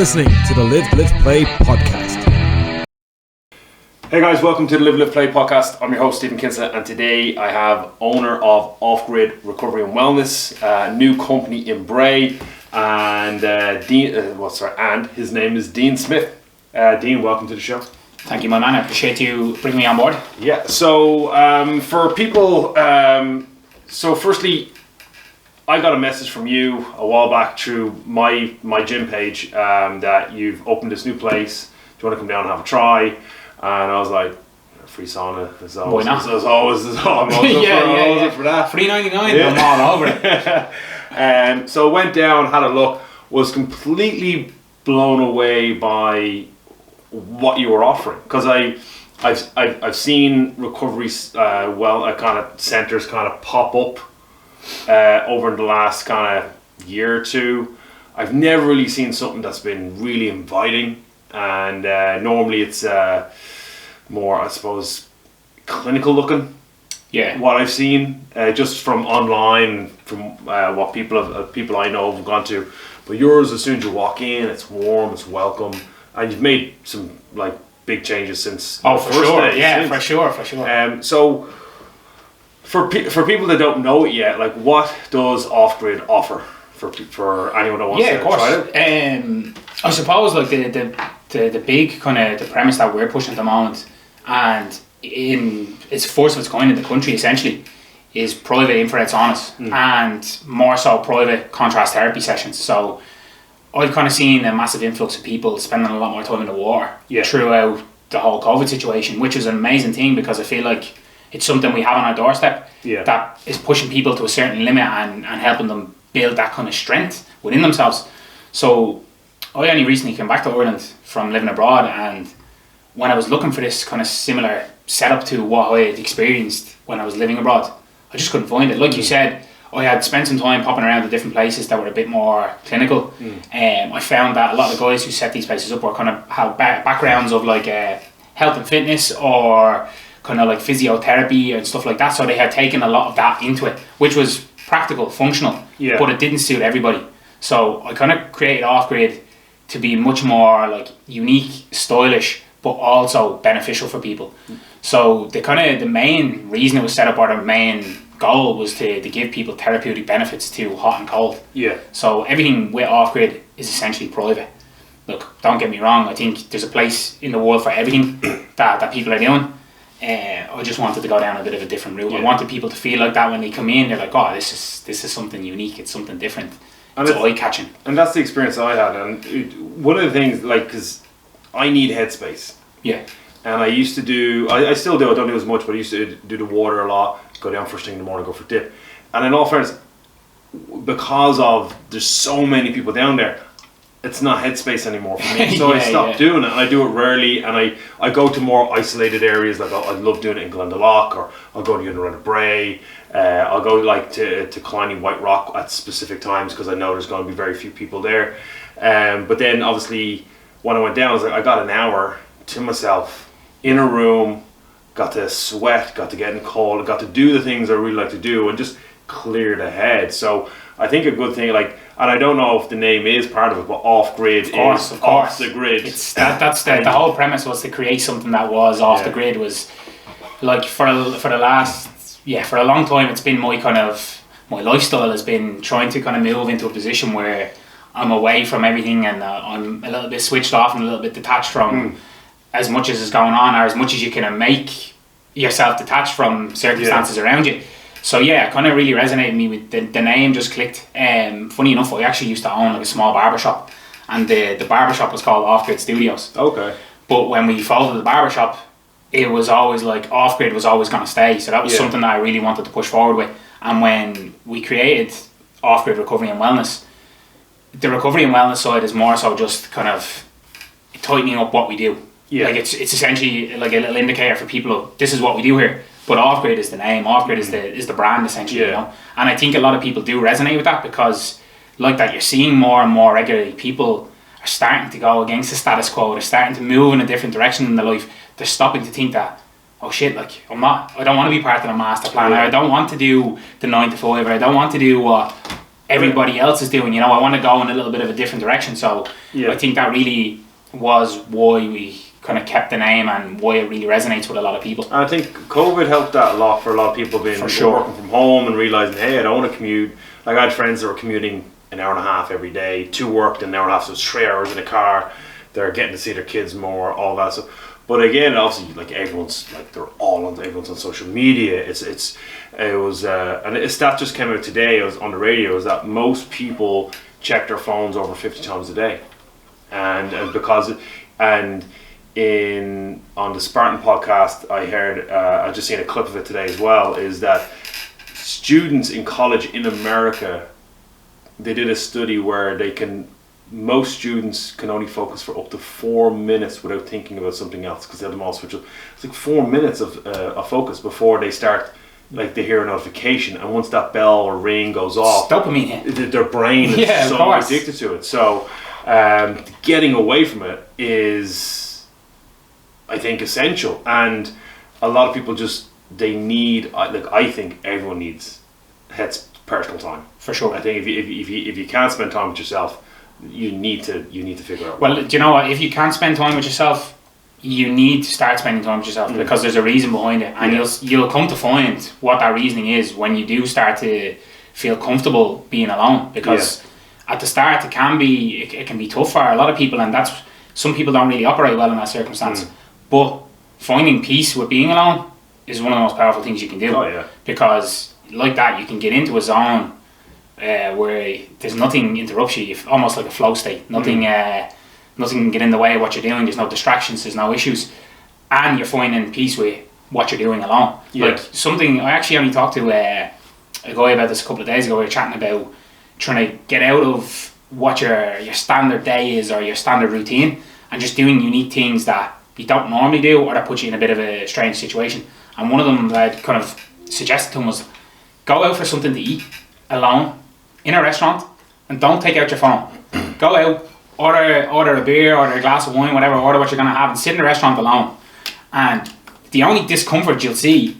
listening to the Live, Live, Play podcast. Hey guys, welcome to the Live, Live, Play podcast. I'm your host, Stephen Kinsella, and today I have owner of Off-Grid Recovery and Wellness, a new company in Bray, and and his name is Dean Smith. Dean, welcome to the show. Thank you, my man. I appreciate you bringing me on board. Yeah, so for people, so firstly, I got a message from you a while back through my gym page that you've opened this new place. Do you want to come down and have a try? And I was like, free sauna. Why not? I'm always up for that. $3.99. Yeah. I'm all over it. So I went down, had a look, was completely blown away by what you were offering, because I've seen recovery kind of centers kind of pop up over the last kind of year or two. I've never really seen something that's been really inviting, and normally it's more, I suppose, clinical looking. Yeah. What I've seen just from online, from what people I know have gone to, but yours, as soon as you walk in, it's warm, it's welcome, and you've made some like big changes since. Oh, for sure. Yeah, for sure. So for people that don't know it yet, like, what does Off-Grid offer for anyone that wants to try it? I suppose like the big kind of the premise that we're pushing at the moment, and it's first of its kind in the country essentially, is private infrared saunas and more so private contrast therapy sessions. So I've kind of seen a massive influx of people spending a lot more time in the water throughout the whole COVID situation, which is an amazing thing, because I feel like it's something we have on our doorstep that is pushing people to a certain limit and helping them build that kind of strength within themselves. So I only recently came back to Ireland from living abroad, and when I was looking for this kind of similar setup to what I had experienced when I was living abroad, I just couldn't find it. Like you said, I had spent some time popping around to different places that were a bit more clinical. I found that a lot of the guys who set these places up were kind of have backgrounds of like health and fitness, or kind of like physiotherapy and stuff like that. So they had taken a lot of that into it, which was practical, functional, but it didn't suit everybody. So I kind of created Off-Grid to be much more like unique, stylish, but also beneficial for people. So the main reason it was set up, or the main goal, was to give people therapeutic benefits to hot and cold. So everything with Off-Grid is essentially private. Look, don't get me wrong, I think there's a place in the world for everything that people are doing. I just wanted to go down a bit of a different route. I wanted people to feel like that when they come in. They're like, oh, this is something unique, it's something different, it's eye-catching. And that's the experience I had. And one of the things, like, because I need headspace. And I used to do, I still do, I don't do as much, but I used to do the water a lot, go down first thing in the morning, go for a dip. And in all fairness, because of there's so many people down there, it's not headspace anymore for me. So I stopped doing it, and I do it rarely, and I go to more isolated areas. Like I love doing it in Glendalough, or I'll go to the other end of Bray. I'll go like to Killiney White Rock at specific times, because I know there's going to be very few people there. But then obviously when I went down, I was like, I got an hour to myself in a room, got to sweat, got to get in cold, got to do the things I really like to do, and just clear the head. So I think a good thing, like, and I don't know if the name is part of it, but Off-Grid is off the grid. It's that's the whole premise was to create something that was off the grid. Was like for a long time, it's been my lifestyle has been trying to kind of move into a position where I'm away from everything, and I'm a little bit switched off and a little bit detached from as much as is going on, or as much as you can make yourself detached from circumstances around you. So it kind of really resonated with me. With the name just clicked. Funny enough, I actually used to own like a small barbershop, and the barbershop was called Off-Grid Studios. Okay. But when we folded the barbershop, it was always like Off-Grid was always going to stay. So that was something that I really wanted to push forward with. And when we created Off-Grid Recovery and Wellness, the recovery and wellness side is more so just kind of tightening up what we do. Like it's essentially like a little indicator for people. This is what we do here. But Off-Grid is the name. Off-Grid is the brand essentially. You know? And I think a lot of people do resonate with that, because like that, you're seeing more and more regularly people are starting to go against the status quo. They're starting to move in a different direction in their life. They're stopping to think that, oh shit, like I don't want to be part of the master plan. I don't want to do the 9 to 5, or I don't want to do what everybody else is doing. I want to go in a little bit of a different direction. So I think that really was why we kind of kept the name and why it really resonates with a lot of people. And I think COVID helped that a lot for a lot of people being working from home and realising, hey, I don't want to commute. Like I had friends that were commuting an hour and a half every day to work, and an hour and a half, so it's 3 hours in a car. They're getting to see their kids more, all that stuff. But again, obviously, like everyone's on social media. It was and a stat just came out today. It was on the radio. Is that most people check their phones over 50 times a day, and because on the Spartan podcast, I heard I just seen a clip of it today as well. Is that students in college in America, they did a study where most students can only focus for up to 4 minutes without thinking about something else because they have them all switched up. It's like 4 minutes of focus before they start, like they hear a notification, and once that bell or ring goes off, dopamine, their brain is so addicted to it. So getting away from it is, I think, essential. And a lot of people they need, I think everyone needs personal time. For sure. I think if you can't spend time with yourself, you need to figure out. Well, do you know what? If you can't spend time with yourself, you need to start spending time with yourself because there's a reason behind it, and you'll come to find what that reasoning is when you do start to feel comfortable being alone. Because at the start, it can be tough for a lot of people, and that's some people don't really operate well in that circumstance. But finding peace with being alone is one of the most powerful things you can do. Oh yeah. Because like that, you can get into a zone where there's nothing interrupts you. You're almost like a flow state. Nothing can get in the way of what you're doing. There's no distractions. There's no issues, and you're finding peace with what you're doing alone. Yeah. Like something I actually only talked to a guy about this a couple of days ago. We were chatting about trying to get out of what your standard day is or your standard routine, and just doing unique things that you don't normally do or that put you in a bit of a strange situation. And one of them that I'd kind of suggested to him was go out for something to eat alone in a restaurant and don't take out your phone. Go out, order a beer, order a glass of wine, whatever, order what you're going to have, and sit in a restaurant alone. And the only discomfort you'll see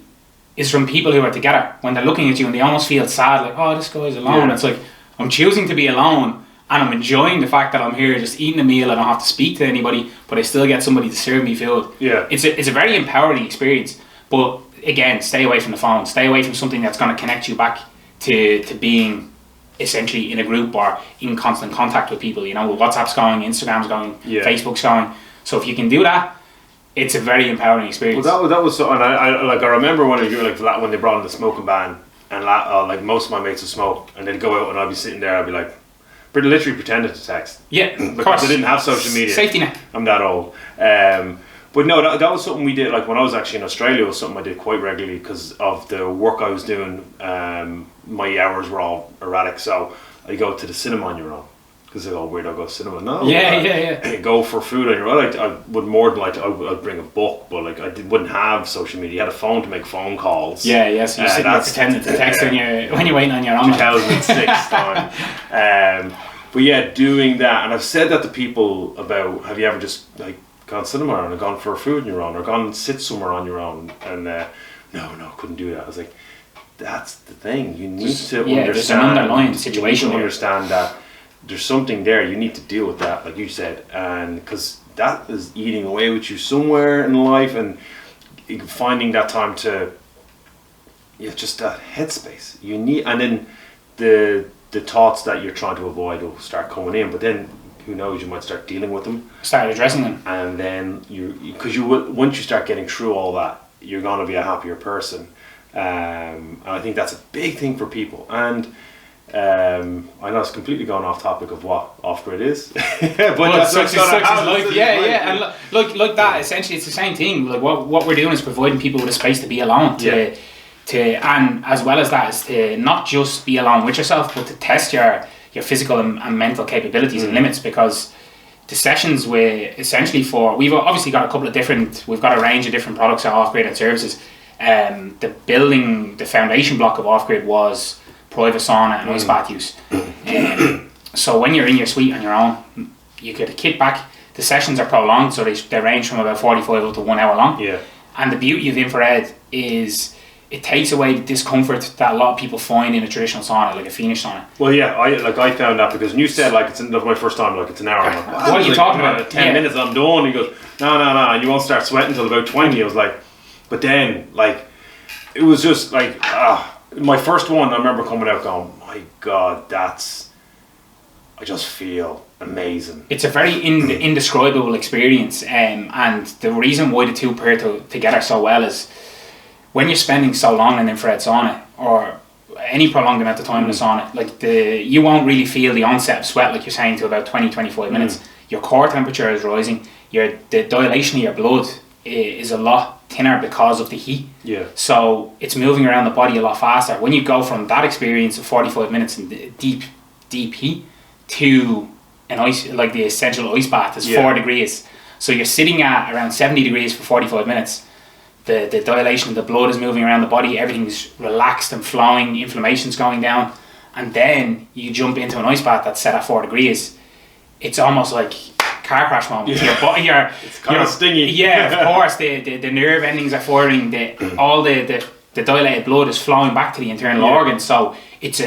is from people who are together when they're looking at you and they almost feel sad, like, oh, this guy's alone. It's like, I'm choosing to be alone and I'm enjoying the fact that I'm here just eating a meal. I don't have to speak to anybody, but I still get somebody to serve me food. Yeah. It's a very empowering experience. But again, stay away from the phone. Stay away from something that's going to connect you back to being essentially in a group or in constant contact with people. WhatsApp's going, Instagram's going, Facebook's going. So if you can do that, it's a very empowering experience. Well, that was so, and I remember when they brought in the smoking ban, and like most of my mates would smoke, and they'd go out, and I'd be sitting there, I'd be like, literally pretending to text. Yeah, because I didn't have social media. Safety net. I'm that old. But no, that was something we did. Like when I was actually in Australia, it was something I did quite regularly because of the work I was doing. My hours were all erratic, so I go to the cinema on your own. Because they go, weird, I'll go to cinema. No, go for food on your own. I would more than I'd bring a book, but like wouldn't have social media. You had a phone to make phone calls. So you're sitting there pretending to text when you're waiting on your own. 2006 time. But yeah, doing that, and I've said that to people about, have you ever just like gone cinema and gone for food on your own, or gone and sit somewhere on your own? And no, couldn't do that. I was like, that's the thing. You need to understand. There's an underlying situation. You need to understand that there's something there. You need to deal with that, like you said, and because that is eating away with you somewhere in life, and finding that time to, just that headspace you need, and then the thoughts that you're trying to avoid will start coming in, but then who knows, you might start dealing with them, start addressing them, and then because you will, once you start getting through all that, you're going to be a happier person. And I think that's a big thing for people. And I know it's completely gone off topic of what off-grid is, but that's such is life. And like that, essentially it's the same thing. Like what we're doing is providing people with a space to be alone, and as well as that is to not just be alone with yourself, but to test your physical and mental capabilities and limits, because the sessions we're essentially we've obviously got we've got a range of different products at Off-Grid and services. The foundation block of Off-Grid was private sauna and ice bath use. So when you're in your suite on your own, you get a kit back. The sessions are prolonged, so they range from about 45 up to 1 hour long. Yeah. And the beauty of infrared is it takes away the discomfort that a lot of people find in a traditional sauna, like a Finnish sauna. Well, yeah, I found that because when you said like it's my first time, like it's an hour. I'm like, what are you talking about? 10 minutes, I'm done. He goes, no, and you won't start sweating until about 20. I was like, but then like it was just like my first one. I remember coming out going, my God, I just feel amazing. It's a very indescribable experience, and the reason why the two pair together so well is when you're spending so long in an infrared sauna or any prolonged amount of time in the sauna, like you won't really feel the onset of sweat like you're saying to about 20-25 minutes. Your core temperature is rising, the dilation of your blood is a lot thinner because of the heat. Yeah. So it's moving around the body a lot faster. When you go from that experience of 45 minutes in deep heat to an ice, like the essential ice bath is 4 degrees. So you're sitting at around 70 degrees for 45 minutes. The dilation of the blood is moving around the body, everything's relaxed and flowing, inflammation's going down, and then you jump into an ice bath that's set at 4 degrees. It's almost like car crash moment. Yeah. It's kind of stingy. Yeah, of course. The nerve endings are firing. All the dilated blood is flowing back to the internal organs. So it's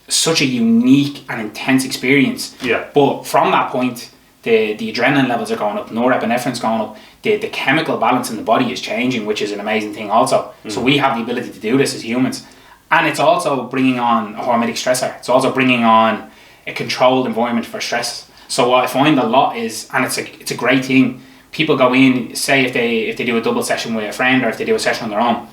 such a unique and intense experience. Yeah. But from that point, the adrenaline levels are going up, norepinephrine's going up. The chemical balance in the body is changing, which is an amazing thing also. So we have the ability to do this as humans. And it's also bringing on a hormetic stressor. It's also bringing on a controlled environment for stress. So what I find a lot is, and it's a great thing, people go in, say if they do a double session with a friend or if they do a session on their own,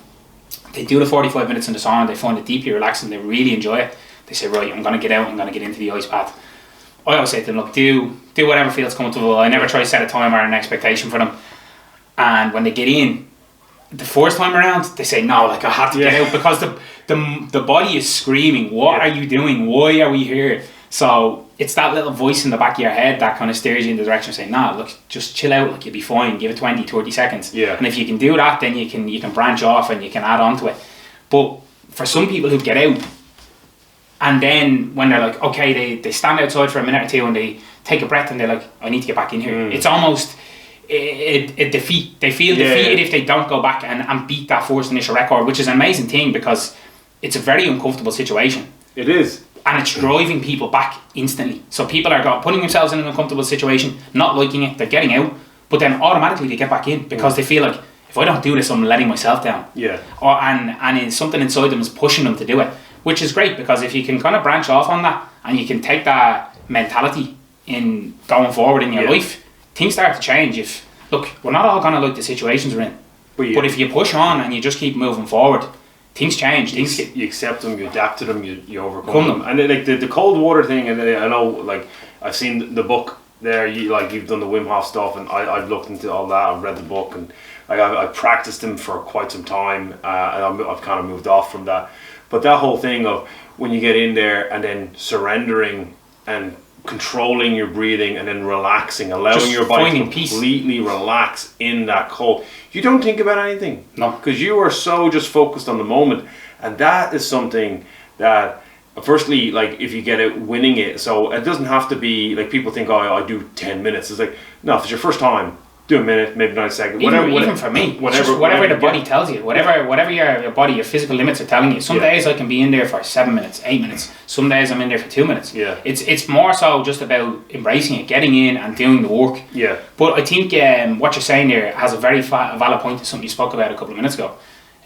they do the 45 minutes in the sauna, they find it deeply relaxing, they really enjoy it. They say, right, I'm going to get out, I'm going to get into the ice bath. I always say to them, look, do whatever feels comfortable. I never try to set a timer or an expectation for them. And when they get in, the first time around, they say, no, like I have to get out because the body is screaming, what are you doing? Why are we here? So it's that little voice in the back of your head that kind of steers you in the direction of saying, nah, look, just chill out, like you'll be fine, give it 20-30 seconds. Yeah. And if you can do that, then you can branch off and you can add on to it. But for some people who get out, and then when they're like, okay, they stand outside for a minute or two and they take a breath and they're like, I need to get back in here. It's almost a defeat. They feel defeated if they don't go back and beat that first initial record, which is an amazing thing because it's a very uncomfortable situation. It is. And it's driving people back instantly. So people are putting themselves in an uncomfortable situation, not liking it, they're getting out, but then automatically they get back in because they feel like, if I don't do this, I'm letting myself down. Yeah. And something inside them is pushing them to do it, which is great because if you can kind of branch off on that and you can take that mentality in going forward in your life, things start to change. Look, we're not all going to like the situations we're in, but if you push on and you just keep moving forward, things change. You accept them, you adapt to them, you overcome them. And like the cold water thing, and I know, like I've seen the book there. You've done the Wim Hof stuff, and I've looked into all that. I've read the book, and I've practiced them for quite some time, and I've kind of moved off from that. But that whole thing of when you get in there and then surrendering and controlling your breathing and then relaxing, allowing just your body to completely relax in that cold. You don't think about anything. No. Because you are so just focused on the moment. And that is something that, firstly, like if you get it, winning it. So it doesn't have to be, like people think, oh, I do 10 minutes. It's like, no, if it's your first time, do a minute, maybe 9 seconds. Even for me, whatever the body tells you, whatever your body, your physical limits are telling you. Some days I can be in there for 7 minutes, 8 minutes. Some days I'm in there for 2 minutes. Yeah. It's more so just about embracing it, getting in and doing the work. Yeah. But I think what you're saying there has a very valid point to something you spoke about a couple of minutes ago.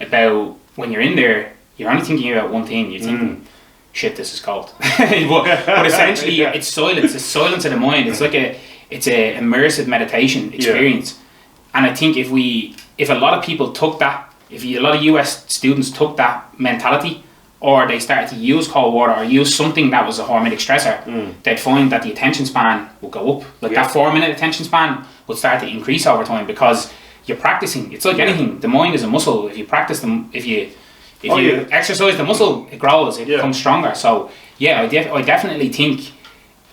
About when you're in there, you're only thinking about one thing. You're thinking, shit, this is cold. but essentially, it's silence. It's silence of the mind. It's like it's a immersive meditation experience. And I think if a lot of people took that, a lot of US students took that mentality, or they started to use cold water or use something that was a hormetic stressor, they'd find that the attention span would go up. Like that 4 minute attention span would start to increase over time because you're practicing. It's like anything. The mind is a muscle. If you practice them, if you exercise the muscle, it grows, it becomes stronger. So I definitely think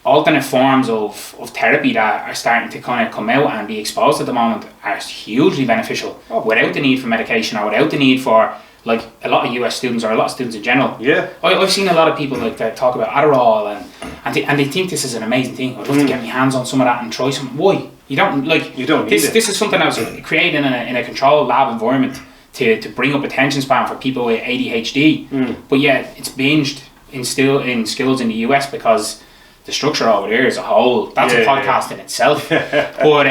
alternate forms of therapy that are starting to kind of come out and be exposed at the moment are hugely beneficial without the need for medication or without the need for, like, a lot of US students or a lot of students in general. Yeah. I've seen a lot of people like that talk about Adderall and they think this is an amazing thing. I'd love to get my hands on some of that and try some. Why? You don't need it. This is something that was created in a controlled lab environment to bring up attention span for people with ADHD. But yet it's binged in schools in the US because the structure over there as a whole, that's a podcast in itself. But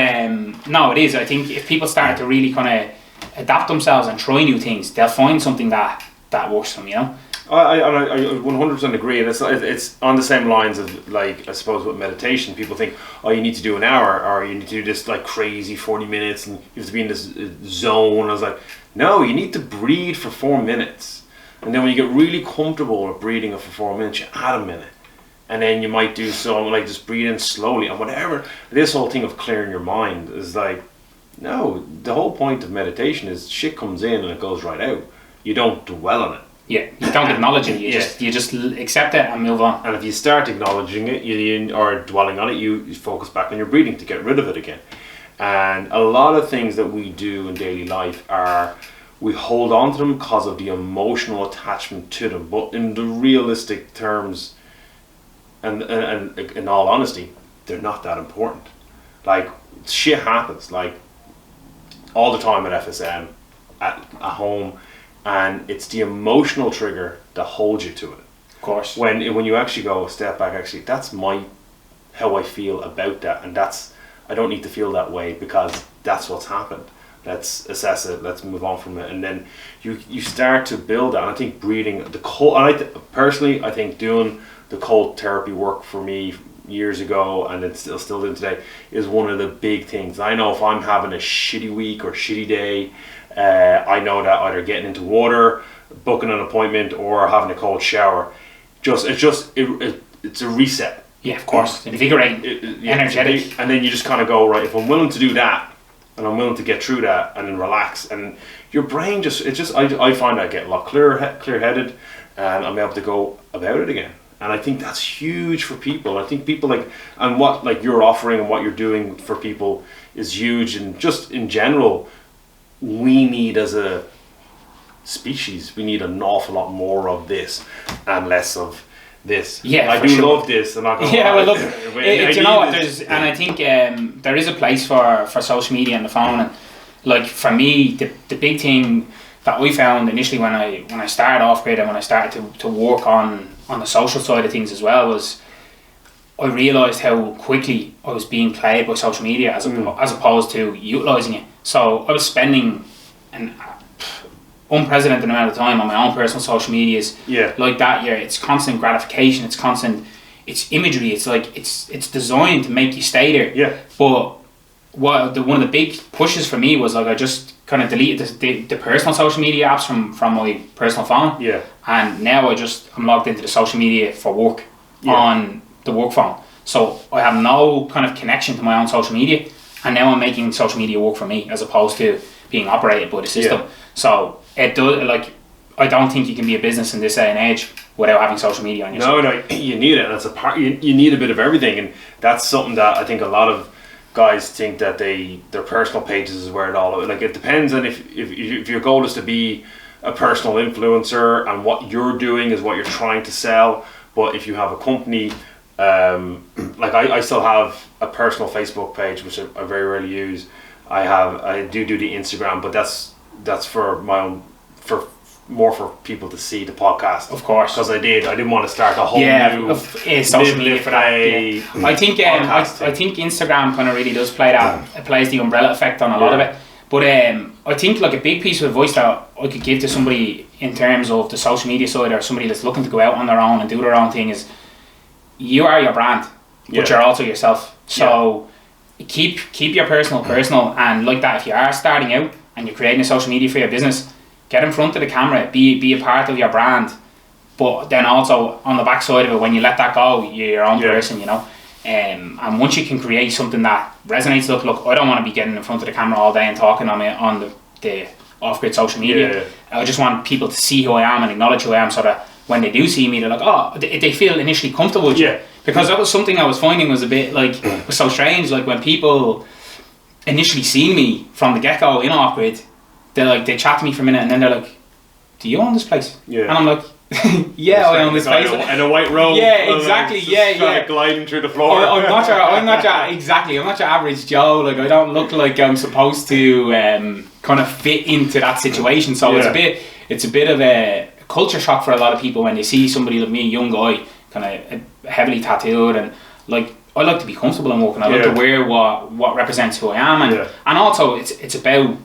no, it is. I think if people start to really kind of adapt themselves and try new things, they'll find something that works for them, you know. I 100% agree, and it's on the same lines of, like, I suppose with meditation, people think, oh, you need to do an hour, or you need to do this like crazy 40 minutes, and you have to be in this zone. I was like, no, you need to breathe for 4 minutes, and then when you get really comfortable with breathing for 4 minutes, you add a minute, and then you might do something like just breathe in slowly, and whatever. This whole thing of clearing your mind is like, no, the whole point of meditation is shit comes in and it goes right out. You don't dwell on it. Yeah, you don't acknowledge it. You just accept it and move on. And if you start acknowledging it, or dwelling on it, you focus back on your breathing to get rid of it again. And a lot of things that we do in daily life we hold on to them because of the emotional attachment to them. But in the realistic terms, and in all honesty, they're not that important. Like, shit happens, like, all the time at FSM, at home. And it's the emotional trigger that holds you to it. Of course. When you actually go a step back, actually, that's how I feel about that, and I don't need to feel that way because that's what's happened. Let's assess it. Let's move on from it, and then you start to build that. And I think breathing, the cold. And personally, I think doing the cold therapy work for me years ago, and it's still doing today, is one of the big things. I know if I'm having a shitty week or shitty day. I know that either getting into water, booking an appointment, or having a cold shower, it's a reset. Yeah, of course, invigorating, energetic. And then you just kind of go, right, if I'm willing to do that, and I'm willing to get through that, and then relax, and your brain I find I get a lot clear-headed, and I'm able to go about it again. And I think that's huge for people. I think people and what you're offering and what you're doing for people is huge, and just in general, we need, as a species, we need an awful lot more of this and less of this. Yeah, I do love this, and I go, yeah, well, look, you know what? And I think there is a place for social media on the phone, and like for me, the big thing that I found initially when I started Off-Grid and when I started to work on the social side of things as well was I realised how quickly I was being played by social media as opposed to utilising it. So I was spending an unprecedented amount of time on my own personal social medias. Yeah. Like that, yeah. It's constant gratification. It's constant. It's imagery. It's like it's designed to make you stay there. Yeah. But one of the big pushes for me was like I just kind of deleted the personal social media apps from my personal phone. Yeah. And now I'm logged into the social media for work on the work phone. So I have no kind of connection to my own social media. And now I'm making social media work for me as opposed to being operated by the system. Yeah. So it does, I don't think you can be a business in this day and age without having social media on your side. No, you need it, and it's a part. You need a bit of everything, and that's something that I think a lot of guys think that their personal pages is where it all. Like, it depends on if your goal is to be a personal influencer and what you're doing is what you're trying to sell. But if you have a company. I still have a personal Facebook page which I very rarely use. I do the Instagram, but that's for my own, for people to see the podcast. Of course, because I didn't want to start a whole new social media for that. Yeah. I think Instagram kind of really does play that. It plays the umbrella effect on a lot of it. But I think like a big piece of advice that I could give to somebody in terms of the social media side, or somebody that's looking to go out on their own and do their own thing, is you are your brand, but you're also yourself. So keep your personal, and like that, if you are starting out and you're creating a social media for your business, get in front of the camera, be a part of your brand, but then also on the back side of it, when you let that go, you're your own person, you know. And once you can create something that resonates, look, I don't want to be getting in front of the camera all day and talking on the Off-Grid social media. I just want people to see who I am and acknowledge who I am, so that when they do see me, they're like, oh, they feel initially comfortable with you. Because that was something I was finding was a bit was so strange. Like when people initially see me from the get-go in Off-Grid, they chat to me for a minute and then they're like, do you own this place? Yeah. And I'm like, Yeah, I own this place. And a white robe. Yeah, exactly. Yeah. Gliding through the floor. I'm not your average Joe. Like, I don't look like I'm supposed to kind of fit into that situation. So it's a bit of a culture shock for a lot of people when they see somebody like me, a young guy, kind of heavily tattooed, and like, I like to be comfortable in working. I like to wear what represents who I am, and also it's about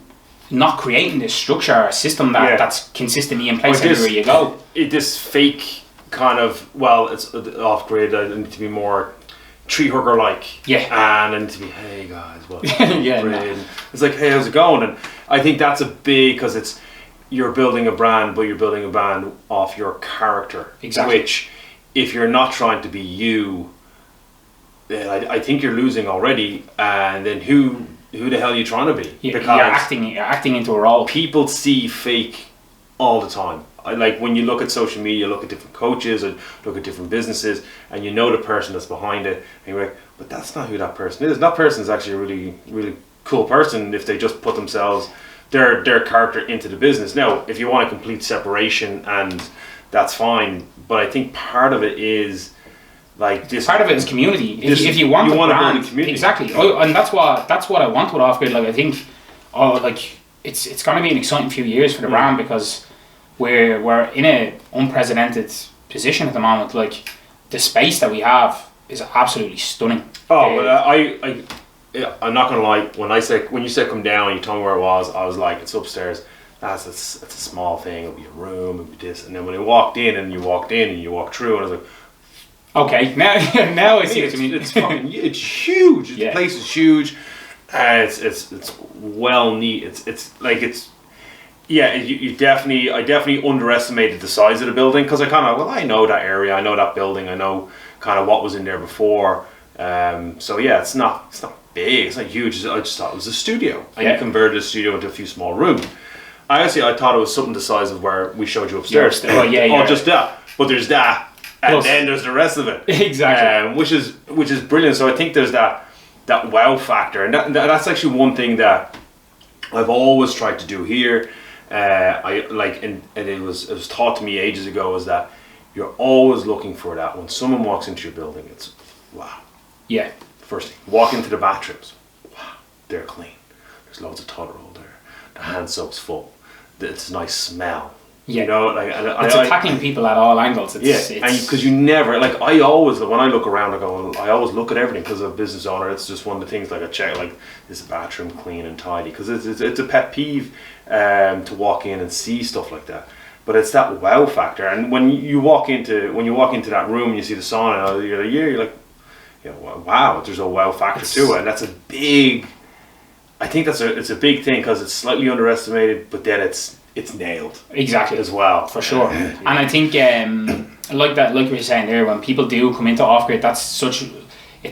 not creating this structure or system that's consistently in place everywhere you go. This fake kind of, well, it's off grid. I need to be more tree hugger like. Yeah. And I need to be, hey guys, what? It's like, hey, how's it going? And I think that's a big, because you're building a brand, but you're building a brand off your character. Exactly. Which, if you're not trying to be you, then I think you're losing already. And then who the hell are you trying to be? Because you're acting into a role. People see fake all the time. Like, when you look at social media, look at different coaches and look at different businesses, and you know the person that's behind it, and you're like, but that's not who that person is. That person's actually a really, really cool person if they just put themselves, their character into the business. Now, if you want a complete separation, and that's fine, but I think part of it is like this. Part of it is community. If you want to build a community, exactly. And that's what I want with Off Grid. Like, I think, it's going to be an exciting few years for the brand, because we're in an unprecedented position at the moment. Like, the space that we have is absolutely stunning. I'm not gonna lie. When you said come down, you told me where it was. I was like, it's upstairs. It's a small thing. It'll be a room. It'll be this. And then when I walked in and you walked through, and I was like, okay, now I see what you mean. It's huge. The place is huge. It's well neat. I definitely underestimated the size of the building, because I know that area, I know that building, I know kind of what was in there before. It's not big, it's not huge. I just thought it was a studio, and you converted a studio into a few small rooms. I thought it was something the size of where we showed you upstairs. Just that. But there's that, and then there's the rest of it. Exactly. Which is brilliant. So I think there's that wow factor, and that's actually one thing that I've always tried to do here. And it was taught to me ages ago, is that you're always looking for that when someone walks into your building. It's wow. Yeah. First thing, walk into the bathrooms. Wow, they're clean. There's loads of toilet roll there. The hand soap's full. It's a nice smell. Yeah. You know, it's attacking people at all angles. And because you never, I always, when I look around, I always look at everything, because as a business owner, it's just one of the things I check, is the bathroom clean and tidy, because it's a pet peeve to walk in and see stuff like that. But it's that wow factor, and when you walk into that room and you see the sauna, you're like, wow, there's a wow factor to it, and that's a big. I think it's a big thing, because it's slightly underestimated, but then it's nailed exactly as well, for sure. And I think like you were saying there, when people do come into Off Grid, it's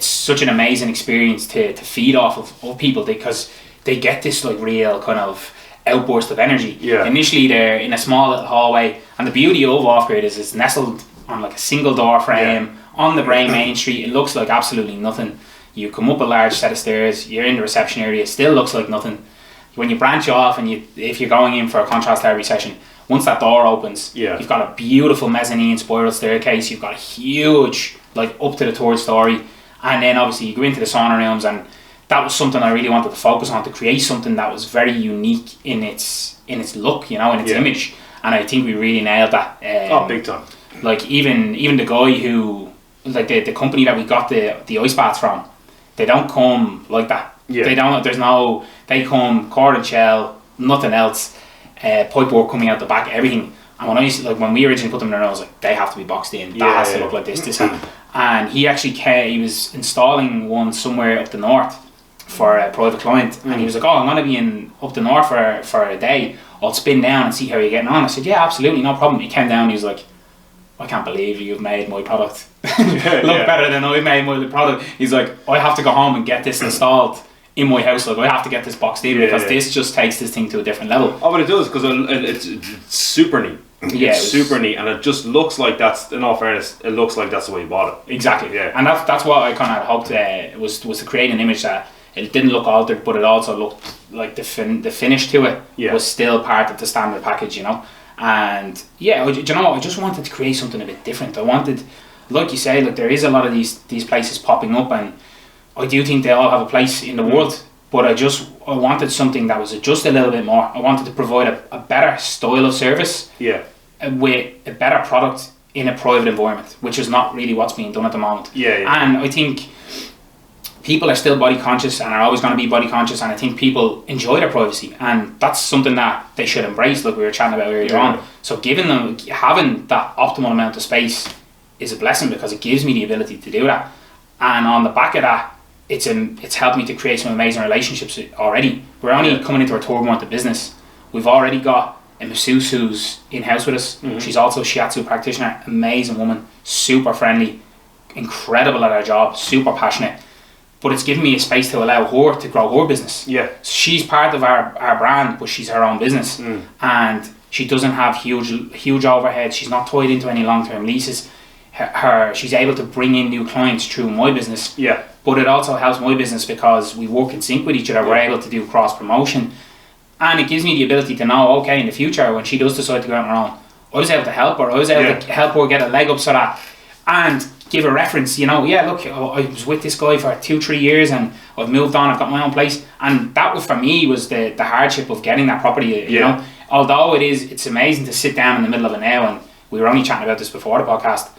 such an amazing experience to feed off of people, because they get this real kind of outburst of energy. Initially they're in a small little hallway, and the beauty of Off Grid is it's nestled on a single door frame on the Bray Main Street. It looks like absolutely nothing. You come up a large set of stairs, you're in the reception area, it still looks like nothing. When you branch off, and if you're going in for a contrast therapy session, once that door opens, you've got a beautiful mezzanine spiral staircase, you've got a huge, up to the third story, and then obviously you go into the sauna rooms, and that was something I really wanted to focus on, to create something that was very unique in its look, in its image, and I think we really nailed that. Big time. Even the guy who, the company that we got the ice baths from, they don't come like that. They don't. They come cord and shell, nothing else. Pipe work coming out the back, everything. And when we originally put them there, I was like, they have to be boxed in. That has to look like this. And he actually he was installing one somewhere up the north for a private client, and he was like, I'm going to be up the north for a day. I'll spin down and see how you're getting on. I said, yeah, absolutely, no problem. He came down and he was like, I can't believe you've made my product look better than I've made my product. He's like, I have to go home and get this installed in my house. I have to get this boxed in, because this just takes this thing to a different level. But it does, because it's super neat. It's super neat, and it just looks like that's, in all fairness, it looks like that's the way you bought it. Exactly. And that's what I kind of hoped was to create an image that it didn't look altered, but it also looked like the finish to it was still part of the standard package, And yeah, do you know what? I just wanted to create something a bit different. I wanted, like you say, like there is a lot of these places popping up, and I do think they all have a place in the world. But I wanted something that was just a little bit more. I wanted to provide a better style of service, with a better product in a private environment, which is not really what's being done at the moment. And I think people are still body conscious and are always going to be body conscious, and I think people enjoy their privacy, and that's something that they should embrace, like we were chatting about earlier on. So having that optimal amount of space is a blessing, because it gives me the ability to do that. And on the back of that, it's helped me to create some amazing relationships already. We're only coming into our third month of business. We've already got a masseuse who's in-house with us. She's also a shiatsu practitioner, amazing woman, super friendly, incredible at her job, super passionate. But it's given me a space to allow her to grow her business. So she's part of our brand, but she's her own business. And she doesn't have huge overheads. She's not tied into any long-term leases. She's able to bring in new clients through my business. But it also helps my business because we work in sync with each other. We're able to do cross-promotion. And it gives me the ability to know, okay, in the future, when she does decide to go out on her own, I was able to help her. I was able to help her get a leg up so that, and give a reference, look, I was with this guy for 2-3 years and I've moved on, I've got my own place. And that was, for me, was the hardship of getting that property, you know. Although it's amazing to sit down in the middle of it now, and we were only chatting about this before the podcast,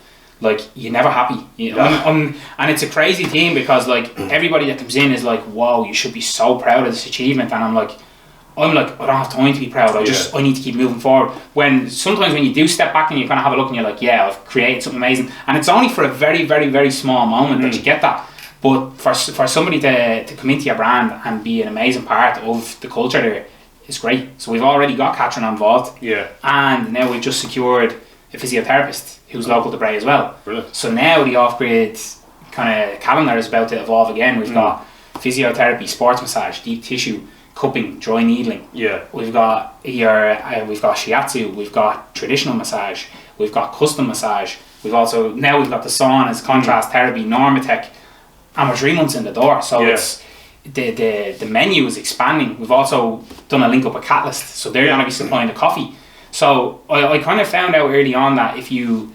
like, you're never happy. And it's a crazy thing, because like everybody that comes in is like, wow, you should be so proud of this achievement. And I'm like, I don't have time to be proud. I need to keep moving forward. Sometimes when you do step back and you kind of have a look and you're like, yeah, I've created something amazing. And it's only for a very, very, very small moment that you get that. But for somebody to come into your brand and be an amazing part of the culture there, it's great. So we've already got Catherine involved. And now we've just secured a physiotherapist who's local to Bray as well. Brilliant. So now the off-grid kind of calendar is about to evolve again. We've got physiotherapy, sports massage, deep tissue, cupping, dry needling. We've got we've got shiatsu, we've got traditional massage, we've got custom massage. We've got the saunas, contrast therapy, Normatec, and we're 3 months in the door. So it's the menu is expanding. We've also done a link up with Catalyst, so they're going to be supplying the coffee. So I kind of found out early on that if you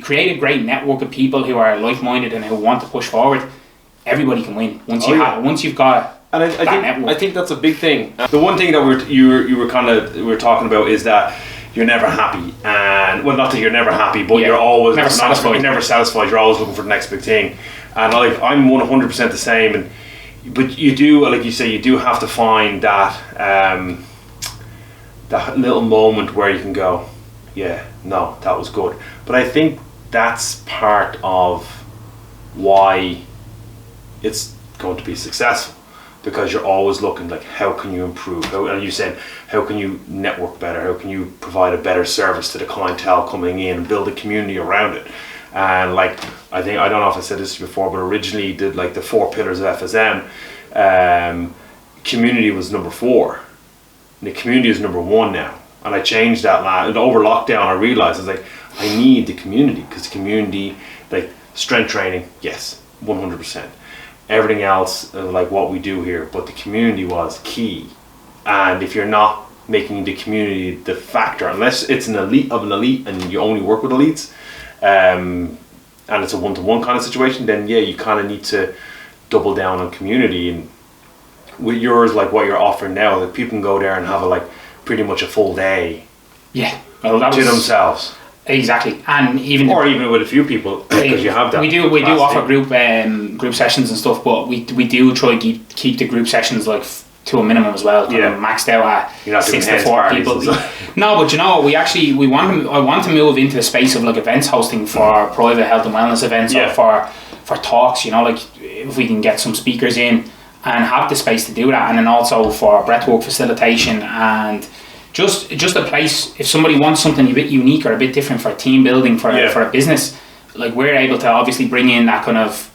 create a great network of people who are like-minded and who want to push forward, everybody can win once you've got. And I think that's a big thing. The one thing that we were talking about is that you're never happy, and well, not that you're never happy, but you're always never satisfied. You're never satisfied. You're always looking for the next big thing, and I'm 100% the same. But you do, like you say, you do have to find that that little moment where you can go, that was good. But I think that's part of why it's going to be successful. Because you're always looking like, how can you improve? And you said, how can you network better? How can you provide a better service to the clientele coming in and build a community around it? And like, I don't know if I said this before, but originally did like the 4 pillars of FSM. Community was number 4. And the community is number 1 now. And I changed that and over lockdown. I realized I was like, I need the community, because the community, like strength training, yes, 100%. Everything else, like what we do here, but the community was key. And if you're not making the community the factor, unless it's an elite of an elite and you only work with elites, and it's a one-to-one kind of situation, then you kind of need to double down on community. And with yours, like what you're offering now, that people can go there and have pretty much a full day to themselves. Exactly, and even with a few people, because you have that. We do offer group sessions and stuff, but we do try to keep the group sessions to a minimum as well. Maxed out at 6 to 4 people. No, but I want to move into the space of like events hosting for private health and wellness events, or for talks. If we can get some speakers in and have the space to do that, and then also for breathwork facilitation and. Just a place, if somebody wants something a bit unique or a bit different for team building for a business, like we're able to obviously bring in that kind of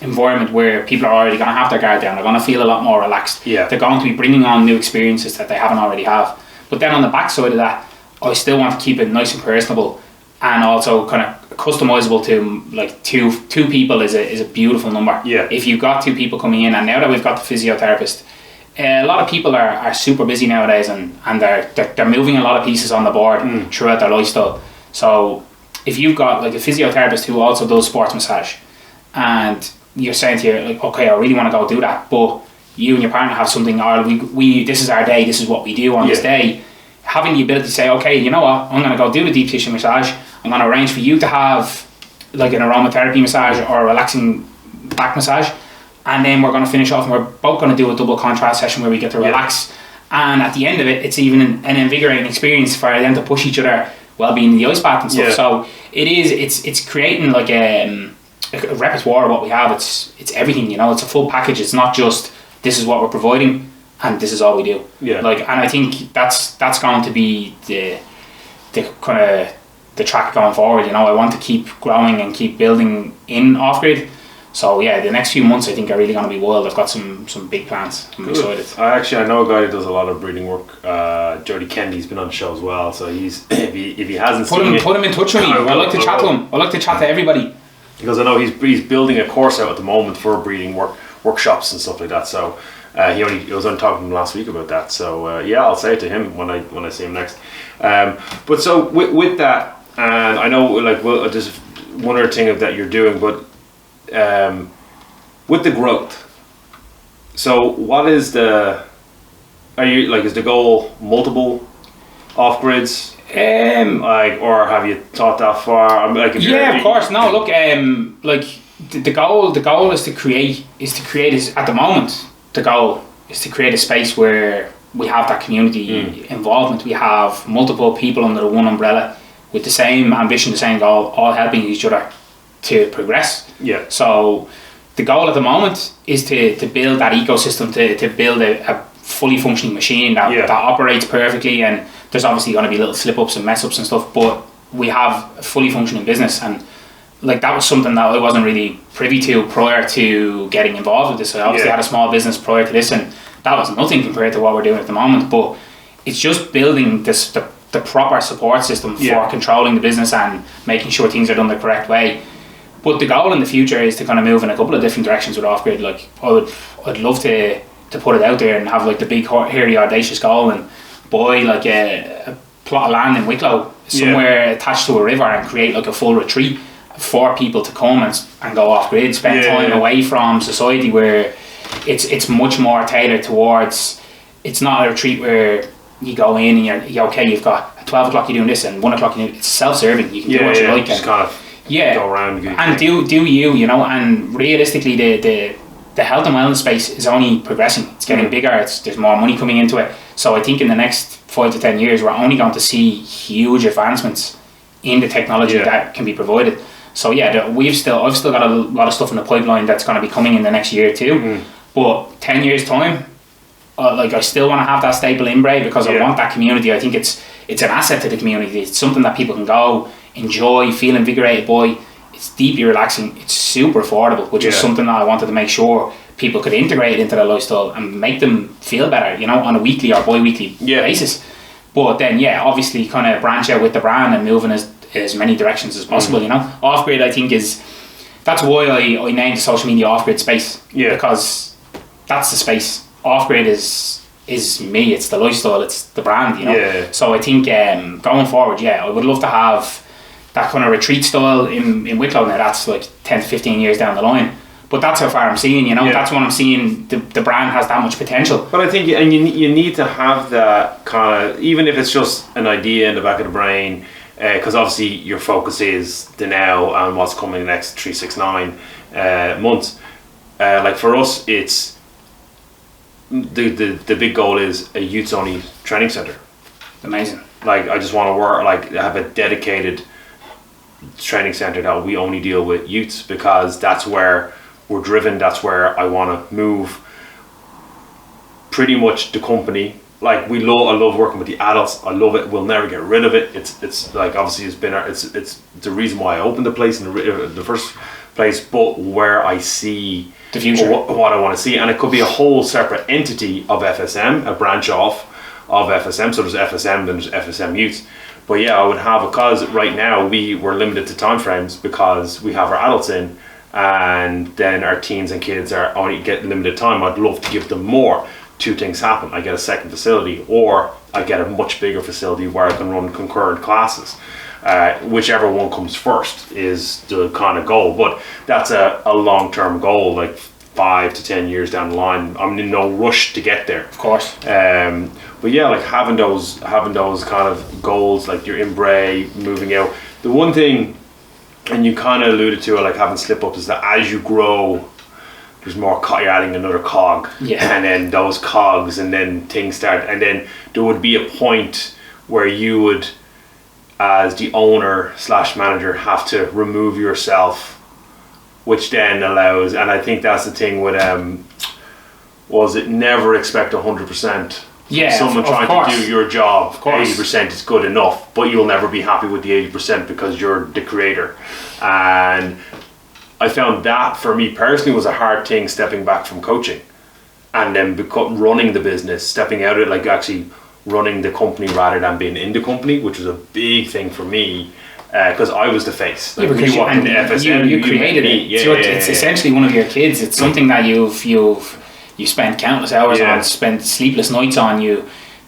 environment where people are already going to have their guard down. They're going to feel a lot more relaxed. They're going to be bringing on new experiences that they haven't already have. But then on the backside of that, I still want to keep it nice and personable, and also kind of customizable to like two people is a beautiful number. If you've got 2 people coming in, and now that we've got the physiotherapist, a lot of people are super busy nowadays, and they're moving a lot of pieces on the board throughout their lifestyle. So if you've got like a physiotherapist who also does sports massage, and you're saying to you like, okay, I really want to go do that, but you and your partner have something, or we this is our day, this is what we do on this day, having the ability to say, okay, you know what, I'm going to go do the deep tissue massage, I'm going to arrange for you to have like an aromatherapy massage or a relaxing back massage, and then we're going to finish off and we're both going to do a double contrast session where we get to relax, and at the end of it, it's even an invigorating experience for them to push each other while being in the ice bath and stuff. So it's creating like a repertoire of what we have. It's everything, you know, it's a full package. It's not just this is what we're providing and this is all we do. And I think that's going to be the kind of the track going forward. You know, I want to keep growing and keep building in off-grid. So the next few months I think are really going to be wild. I've got some big plans. I'm excited. I know a guy who does a lot of breeding work. Jody Kennedy's been on the show as well. So he's if he hasn't put him in touch with me. I'd like to chat to him. I'd like to chat to everybody. Because I know he's building a course out at the moment for breeding workshops and stuff like that. So he was on talking to him last week about that. So I'll say it to him when I see him next. But so with that, and I know like there's one other thing that you're doing, but with the growth. So what is is the goal multiple off grids? Or have you thought that far? Of course. No, look, the goal is to create at the moment. The goal is to create a space where we have that community involvement. We have multiple people under the one umbrella with the same ambition, the same goal, all helping each other to progress. So the goal at the moment is to build that ecosystem, to build a fully functioning machine that operates perfectly. And there's obviously going to be little slip-ups and mess-ups and stuff, but we have a fully functioning business. And like that was something that I wasn't really privy to prior to getting involved with this. I obviously had a small business prior to this, and that was nothing compared to what we're doing at the moment. But it's just building the proper support system for controlling the business and making sure things are done the correct way. But the goal in the future is to kind of move in a couple of different directions with off-grid. Like I'd love to put it out there and have like the big hairy audacious goal and buy like a plot of land in Wicklow somewhere attached to a river and create like a full retreat for people to come and go off grid, spend time away from society, where it's much more tailored towards, it's not a retreat where you go in and you're okay, you've got at 12 o'clock you're doing this and 1 o'clock you're doing, it's self-serving, you can do what you like, just kind of go around and do you know, and realistically the health and wellness space is only progressing. It's getting bigger. There's more money coming into it. So I think in the next 5 to 10 years, we're only going to see huge advancements in the technology that can be provided. So I've still got a lot of stuff in the pipeline that's going to be coming in the next year or two. But 10 years time, I still want to have that staple in Bray because I want that community. I think it's an asset to the community. It's something that people can go enjoy, feel invigorated by. It's deeply relaxing, it's super affordable, which is something that I wanted to make sure people could integrate into their lifestyle and make them feel better, you know, on a weekly or bi-weekly basis. But then obviously kind of branch out with the brand and move in as many directions as possible, you know. Off-grid I think that's why I named the social media off-grid space, because that's the space. Off-grid is me, it's the lifestyle, it's the brand, you know. So I think going forward, I would love to have that kind of retreat style in Wicklow. Now that's like 10 to 15 years down the line, but that's how far I'm seeing, you know. That's what I'm seeing, the brand has that much potential. But I think you need to have that kind of, even if it's just an idea in the back of the brain, because obviously your focus is the now and what's coming in the next 3-6-9 months. Like for us, it's the big goal is a youths only training centre. Amazing. Like I just want to have a dedicated training centre that we only deal with youths, because that's where we're driven, that's where I want to move pretty much the company. Like I love working with the adults, I love it, we'll never get rid of it. It's like obviously it's the reason why I opened the place in the first place, but where I see the future, what I want to see, and it could be a whole separate entity of FSM, a branch off of FSM. So there's FSM, then there's FSM Youth. But I would have, because right now we're limited to time frames because we have our adults in, and then our teens and kids are only get limited time. I'd love to give them more, two things happen. I get a second facility, or I get a much bigger facility where I can run concurrent classes. Whichever one comes first is the kind of goal. But that's a long-term goal, like 5 to 10 years down the line. I'm in no rush to get there. Of course. But yeah, like having those kind of goals, like you're in Bray, moving out. The one thing, and you kind of alluded to it, like having slip-ups, is that as you grow, there's more, you're adding another cog. Yeah. And then those cogs, and then things start, and then there would be a point where you would, as the owner / manager, have to remove yourself, which then allows, and I think that's the thing with was it never expect 100%. Yeah, someone of trying course. to do your job. Of course. 80% is good enough, but you'll never be happy with the 80% because you're the creator. And I found that for me personally was a hard thing, stepping back from coaching and then running the business, stepping out of it, like actually running the company rather than being in the company, which was a big thing for me. Because I was the face. Like, because you created it. Yeah, so it's essentially one of your kids. It's something that you spent countless hours on, spent sleepless nights on.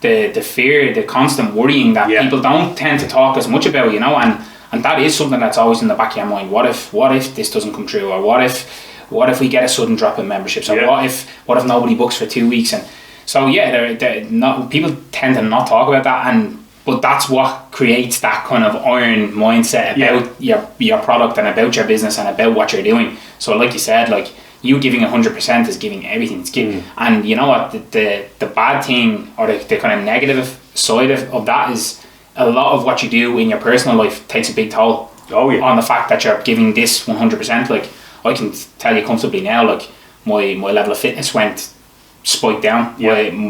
The fear, the constant worrying that people don't tend to talk as much about, and that is something that's always in the back of your mind. What if this doesn't come true, or what if we get a sudden drop in memberships, or what if nobody books for 2 weeks? And so they're not, people tend to not talk about that, but that's what creates that kind of iron mindset about your product and about your business and about what you're doing. So like you said, like you giving 100% is giving everything. It's giving, and you know what, the bad thing, or the kind of negative side of that is a lot of what you do in your personal life takes a big toll on the fact that you're giving this 100%. Like I can tell you comfortably now, like my level of fitness went spiked down.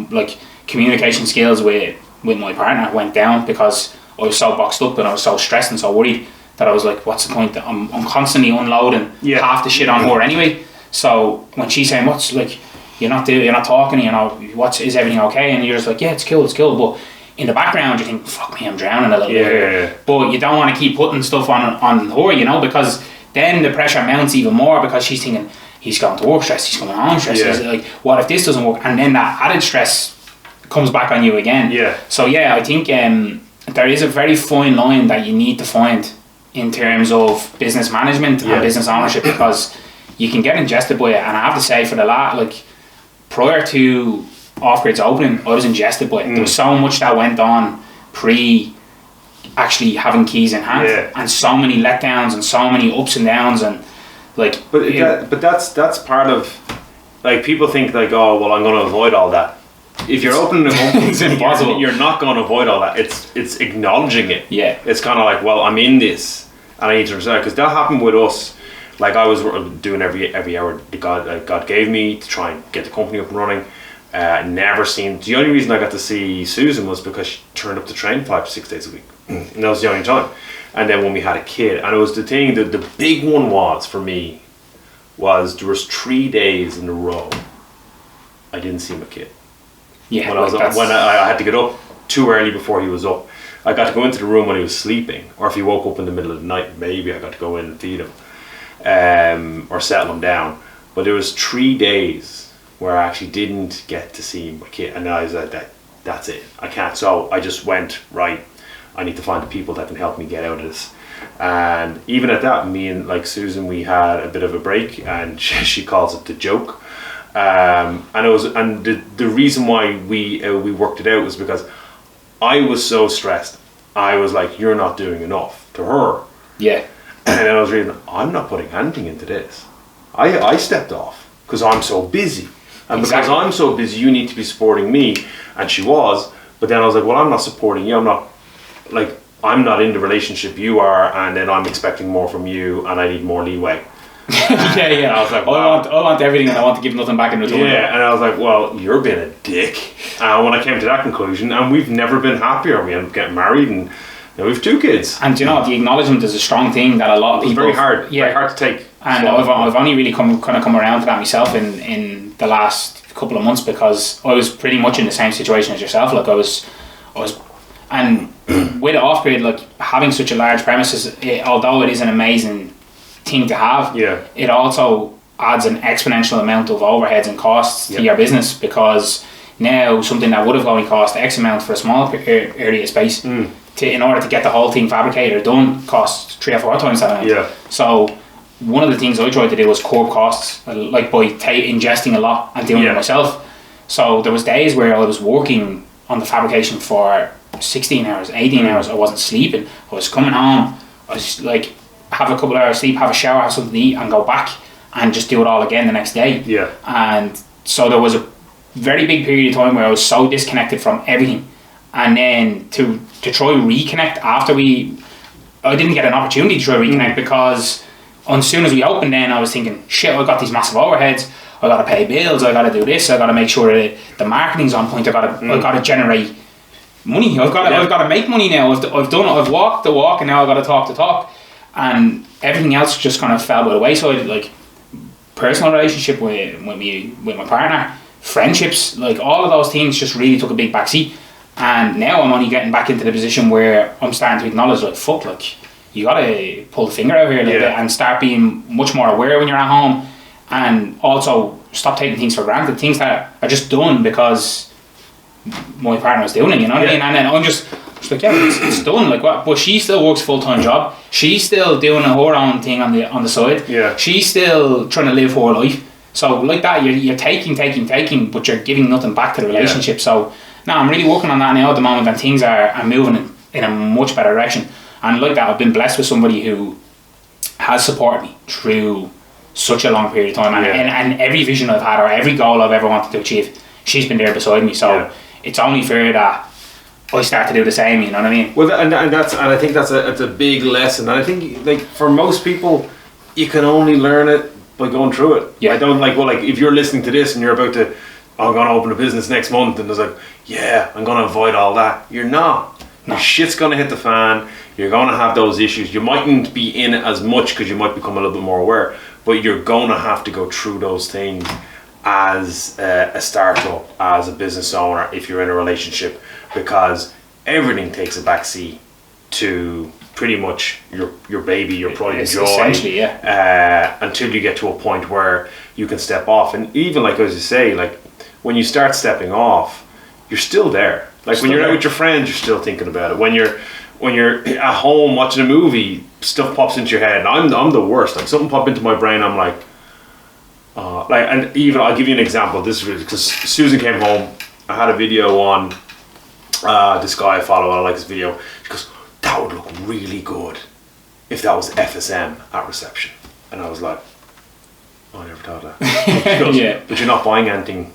Like communication skills with my partner went down because I was so boxed up and I was so stressed and so worried that I was like, what's the point? I'm constantly unloading half the shit on her anyway. So when she's saying, what's like, you're not talking, is everything okay? And you're just like, yeah, it's cool. But in the background you think, fuck me, I'm drowning a little bit here. But you don't want to keep putting stuff on her, because then the pressure mounts even more, because she's thinking, he's going to work stress, he's going home stress. Like, what if this doesn't work? And then that added stress comes back on you again. So I think there is a very fine line that you need to find in terms of business management and business ownership, because you can get ingested by it. And I have to say, for the prior to Off-Grid's opening, I was ingested by it. There was so much that went on pre actually having keys in hand, and so many letdowns and so many ups and downs, and like. But that's part of, like, people think like, oh well, I'm going to avoid all that. If you're opening a company, it's impossible. You're not going to avoid all that. It's acknowledging it. Yeah. It's kind of like, well, I'm in this, and I need to understand, because that happened with us. Like, I was doing every hour that God gave me to try and get the company up and running. Never seen. The only reason I got to see Susan was because she turned up to train 5 to 6 days a week, and that was the only time. And then when we had a kid, and it was the thing that the big one was for me was there was 3 days in a row I didn't see my kid. Yeah, when I had to get up too early before he was up. I got to go into the room when he was sleeping, or if he woke up in the middle of the night, maybe I got to go in and feed him, or settle him down. But there was 3 days where I actually didn't get to see my kid, and I was like, that's it, I can't. So I just went, right, I need to find the people that can help me get out of this. And even at that, me and like Susan, we had a bit of a break, and she calls it the joke. And the reason why we worked it out was because I was so stressed. I was like, you're not doing enough, to her. Yeah. And then I was reading, I'm not putting anything into this. I stepped off because I'm so busy. And because I'm so busy, you need to be supporting me. And she was. But then I was like, well, I'm not supporting you. I'm not in the relationship you are. And then I'm expecting more from you. And I need more leeway. Yeah. I was like, wow. I want everything, and I want to give nothing back in return. Yeah, and I was like, well, you're being a dick. When I came to that conclusion, and we've never been happier. We ended up getting married, and now we have 2 kids. And you know, the acknowledgement is a strong thing that a lot of people. It's very hard to take. And I've only really come around to that myself in the last couple of months, because I was pretty much in the same situation as yourself. Like I was, and with Off-Grid, like having such a large premises, although it is an amazing thing to have, it also adds an exponential amount of overheads and costs to your business, because now something that would have only cost X amount for a small area of space, in order to get the whole thing fabricated or done, costs 3 or 4 times that amount. Yeah. So one of the things I tried to do was curb costs, like by ingesting a lot and doing it myself. So there was days where I was working on the fabrication for 16 hours, 18 hours. I wasn't sleeping. I was coming home, I was like, have a couple hours sleep, have a shower, have something to eat, and go back and just do it all again the next day. Yeah. And so there was a very big period of time where I was so disconnected from everything, and then to try reconnect after I didn't get an opportunity to try reconnect because as soon as we opened, then I was thinking, shit, I got these massive overheads, I got to pay bills, I got to do this, I got to make sure that the marketing's on point, I got to generate money, I've got to make money now. I've done it, I've walked the walk, and now I've got to talk the talk, and everything else just kind of fell by the wayside. Like personal relationship with my partner, friendships, like all of those things just really took a big backseat. And now I'm only getting back into the position where I'm starting to acknowledge, like, fuck, like, you gotta pull the finger out here a little bit and start being much more aware when you're at home, and also stop taking things for granted, things that are just done because my partner's doing it, you know what I mean? And then I'm just like, yeah, it's done, like, what? But she still works full-time job, she's still doing her own thing on the side, she's still trying to live her life. So like that, you're taking, but you're giving nothing back to the relationship. So now I'm really working on that now at the moment, and things are moving in a much better direction. And like that, I've been blessed with somebody who has supported me through such a long period of time, and every vision I've had or every goal I've ever wanted to achieve, she's been there beside me. So it's only fair that I start to do the same, you know what I mean? Well, and I think that's a big lesson. And I think, like, for most people, you can only learn it by going through it. I don't if you're listening to this and you're about to, I'm going to open a business next month, and there's like, I'm going to avoid all that. You're not. Your shit's going to hit the fan. You're going to have those issues. You mightn't be in it as much because you might become a little bit more aware, but you're going to have to go through those things as a startup, as a business owner, if you're in a relationship, because everything takes a backseat to pretty much your baby, your pride and joy, essentially, until you get to a point where you can step off. And even, like, as you say, like, when you start stepping off, you're still there. Like, when you're out with your friends, you're still thinking about it. When you're at home watching a movie, stuff pops into your head. And I'm the worst. Like, something popped into my brain, I'm like, and even I'll give you an example. This is because Susan came home. I had a video on this guy I follow. I like his video. She goes, that would look really good if that was FSM at reception. And I was like, oh, I never thought of that. She goes, but you're not buying anything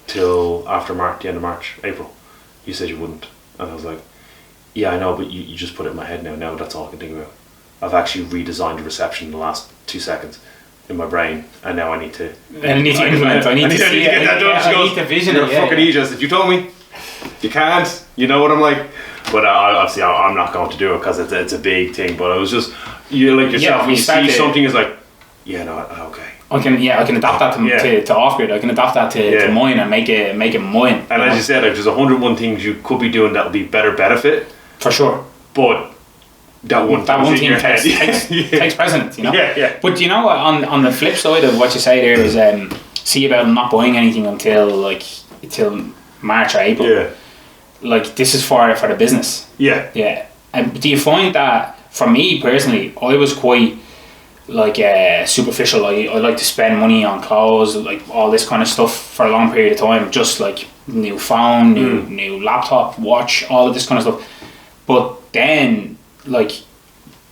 till after the end of March, April. You said you wouldn't. And I was like, yeah, I know, but you just put it in my head now. Now that's all I can think about. I've actually redesigned the reception in the last 2 seconds in my brain, and now I need to implement. I need to see get that done. She goes, you're a fucking idiot. If you told me you can't, you know what I'm like. But obviously I'm not going to do it because it's a big thing. But it was just, you like yourself, when you see something is like, okay. I can adapt that to off-grid. I can adapt that to mine and make it mine. And as you said, like, there's 101 things you could be doing that'll be better benefit. For sure. But that one thing takes precedence, you know? Yeah. But you know what, on the flip side of what you say there is, see about not buying anything until March or April. Yeah. Like, this is for the business. Yeah. Yeah. And do you find that, for me personally, I was quite superficial. I like to spend money on clothes, like all this kind of stuff for a long period of time, just like new phone, new laptop, watch, all of this kind of stuff. But then, like,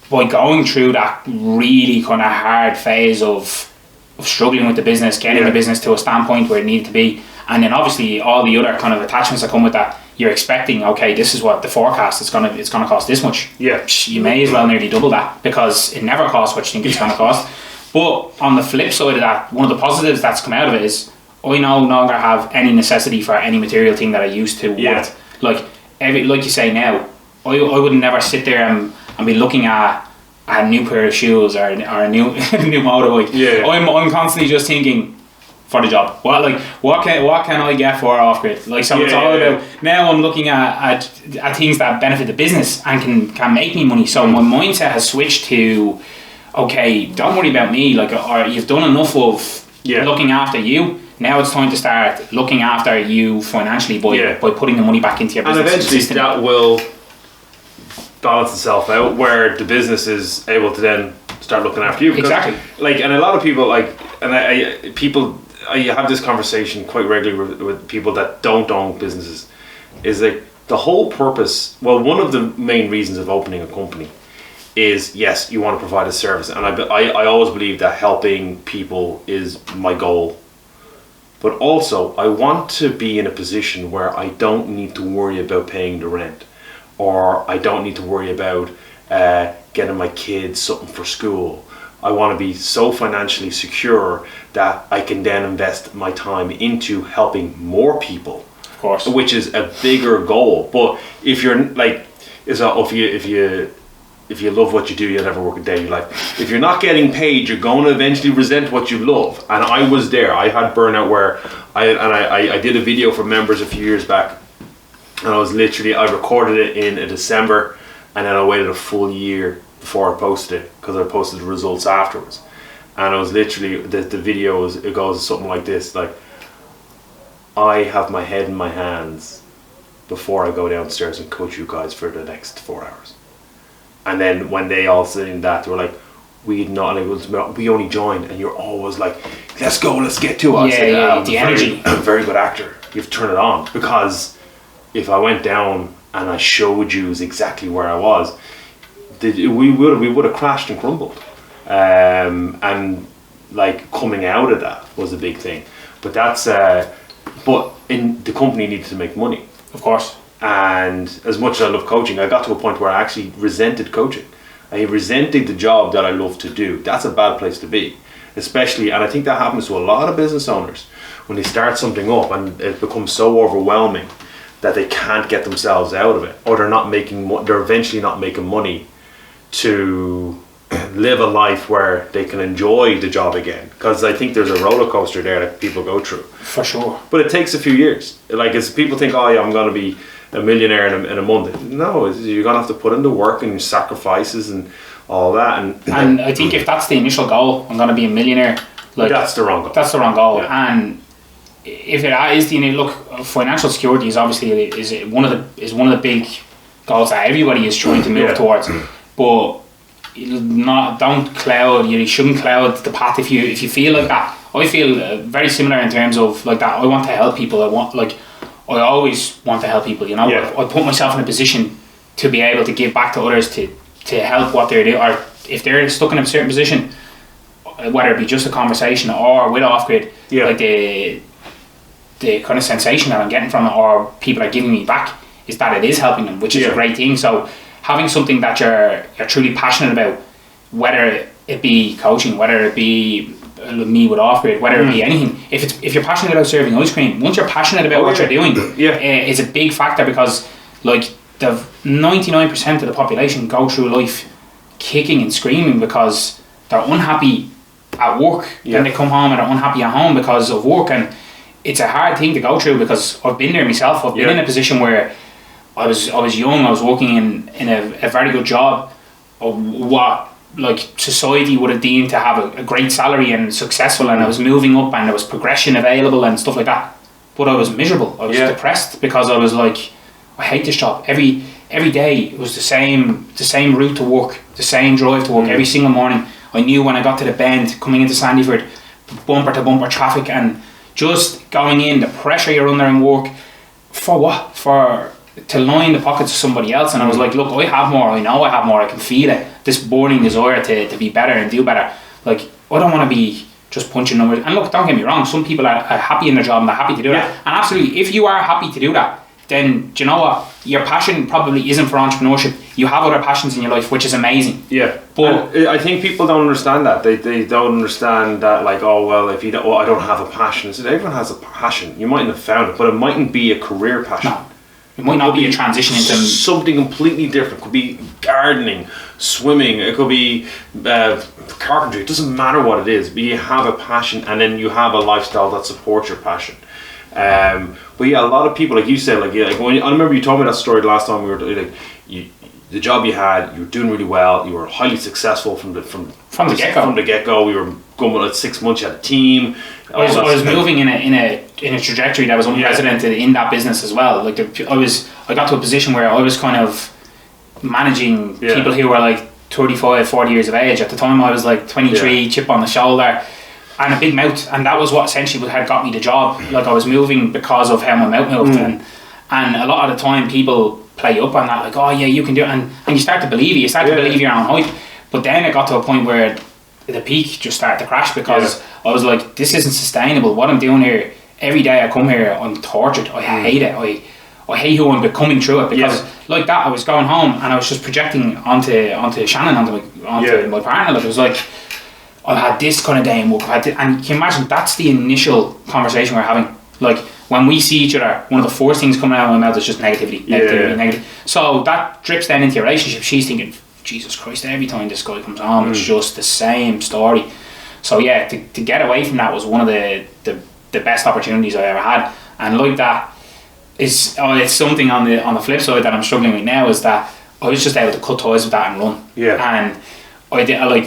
by going through that really kind of hard phase of struggling with the business, getting the business to a standpoint where it needed to be, and then obviously all the other kind of attachments that come with that, you're expecting, okay, this is what the forecast it's gonna cost this much. Yeah. You may as well nearly double that, because it never costs what you think it's gonna cost. But on the flip side of that, one of the positives that's come out of it is I no longer have any necessity for any material thing that I used to want. Like you say now, I would never sit there and be looking at a new pair of shoes or a new motorbike. Yeah. I'm constantly just thinking, for the job, what can I get for off-grid? Like, so it's all about, now I'm looking at things that benefit the business and can make me money. So my mindset has switched to, okay, don't worry about me, like, or you've done enough of looking after you. Now it's time to start looking after you financially by putting the money back into your business. And eventually that will balance itself out, where the business is able to then start looking after you. Because, exactly. Like, and a lot of people I have this conversation quite regularly with people that don't own businesses. Is like the whole purpose. Well, one of the main reasons of opening a company is, yes, you want to provide a service, and I always believe that helping people is my goal. But also, I want to be in a position where I don't need to worry about paying the rent, or I don't need to worry about getting my kids something for school. I want to be so financially secure that I can then invest my time into helping more people. Of course. Which is a bigger goal. But if you're like, if you love what you do, you'll never work a day in your life. If you're not getting paid, you're going to eventually resent what you love. And I was there. I had burnout where I did a video for members a few years back, and I recorded it in December, and then I waited a full year before I posted it, because I posted the results afterwards. And I was literally, the video it goes something like this, like, I have my head in my hands before I go downstairs and coach you guys for the next 4 hours. And then when they all seen that, they were like, we only joined, and you're always like, let's go, let's get to it. The energy. I'm a very good actor. You have to turn it on, because if I went down and I showed you exactly where I was, we would have crashed and crumbled. And like, coming out of that was a big thing. But that's but in the company needed to make money. Of course. And as much as I love coaching, I got to a point where I actually resented coaching. I resented the job that I love to do. That's a bad place to be, especially, and I think that happens to a lot of business owners when they start something up and it becomes so overwhelming that they can't get themselves out of it, or they're eventually not making money to live a life where they can enjoy the job again. Because I think there's a roller coaster there that people go through. For sure. But it takes a few years. Like, as people think, oh yeah, I'm going to be a millionaire in a month. No, you're going to have to put in the work and sacrifices and all that. And I think if that's the initial goal, I'm going to be a millionaire. Like, that's the wrong goal. That's the wrong goal. Yeah. And if it is financial security is obviously one of the big goals that everybody is trying to move towards. But you shouldn't cloud the path if you feel like that. I feel very similar in terms of like that. I want to help people. I always want to help people, I put myself in a position to be able to give back to others, to help what they're doing, or if they're stuck in a certain position, whether it be just a conversation or with off-grid, like the kind of sensation that I'm getting from it, or people are giving me back, is that it is helping them, which is a great thing. So having something that you're truly passionate about, whether it be coaching, whether it be me with off-grid, whether it be anything, if you're passionate about serving ice cream, once you're passionate about what you're doing, it's a big factor, because like the 99% of the population go through life kicking and screaming because they're unhappy at work. Then they come home and they're unhappy at home because of work, and it's a hard thing to go through, because I've been there myself. I've been in a position where I was young, I was working in a very good job, of what like society would have deemed to have a great salary and successful, and I was moving up and there was progression available and stuff like that, but I was miserable. I was depressed, because I was like, I hate this job. Every day it was the same route to work, the same drive to work every single morning. I knew when I got to the bend coming into Sandyford, bumper to bumper traffic, and just going in, the pressure you're under in work, for what? To line the pockets of somebody else. And I was like, look, I have more, I know I have more, I can feel it, this burning desire to be better and do better. Like, I don't want to be just punching numbers. And look, don't get me wrong, some people are happy in their job and they're happy to do that. And absolutely, if you are happy to do that, then do you know what, your passion probably isn't for entrepreneurship. You have other passions in your life, which is amazing. But I think people don't understand that. They don't understand that, like, oh well, if you don't, I don't have a passion. I said, everyone has a passion. You mightn't have found it, but it mightn't be a career passion. No. It might not be a transition into something completely different. It could be gardening, swimming, it could be carpentry. It doesn't matter what it is, but you have a passion, and then you have a lifestyle that supports your passion. But yeah, a lot of people, like you said, I remember you told me that story the last time we were like, the job you had, you were doing really well. You were highly successful from the get-go. From the get-go, we were going with 6 months. You had a team. I was moving in a trajectory that was unprecedented in that business as well. Like I got to a position where I was kind of managing people who were like 35, 40 years of age. At the time I was like 23, chip on the shoulder and a big mouth, and that was what essentially had got me the job. Like I was moving because of how my mouth moved, and a lot of the time people play up on that, like, oh yeah, you can do it, and you start to believe it, you start to believe your own hype. But then it got to a point where the peak just started to crash, because I was like, this isn't sustainable. What I'm doing here, every day I come here, I'm tortured. I hate it. I hate who I'm becoming through it, because like that, I was going home and I was just projecting onto Shannon, onto my partner. Like, it was like, I've had this kind of day in work, and can you imagine, that's the initial conversation we're having. Like, when we see each other, one of the first things coming out of my mouth is just negativity. So that drips then into your relationship. She's thinking, Jesus Christ, every time this guy comes home, it's just the same story. So yeah, to get away from that was one of the best opportunities I ever had. And like that is, it's something on the flip side that I'm struggling with now, is that I was just able to cut ties with that and run. And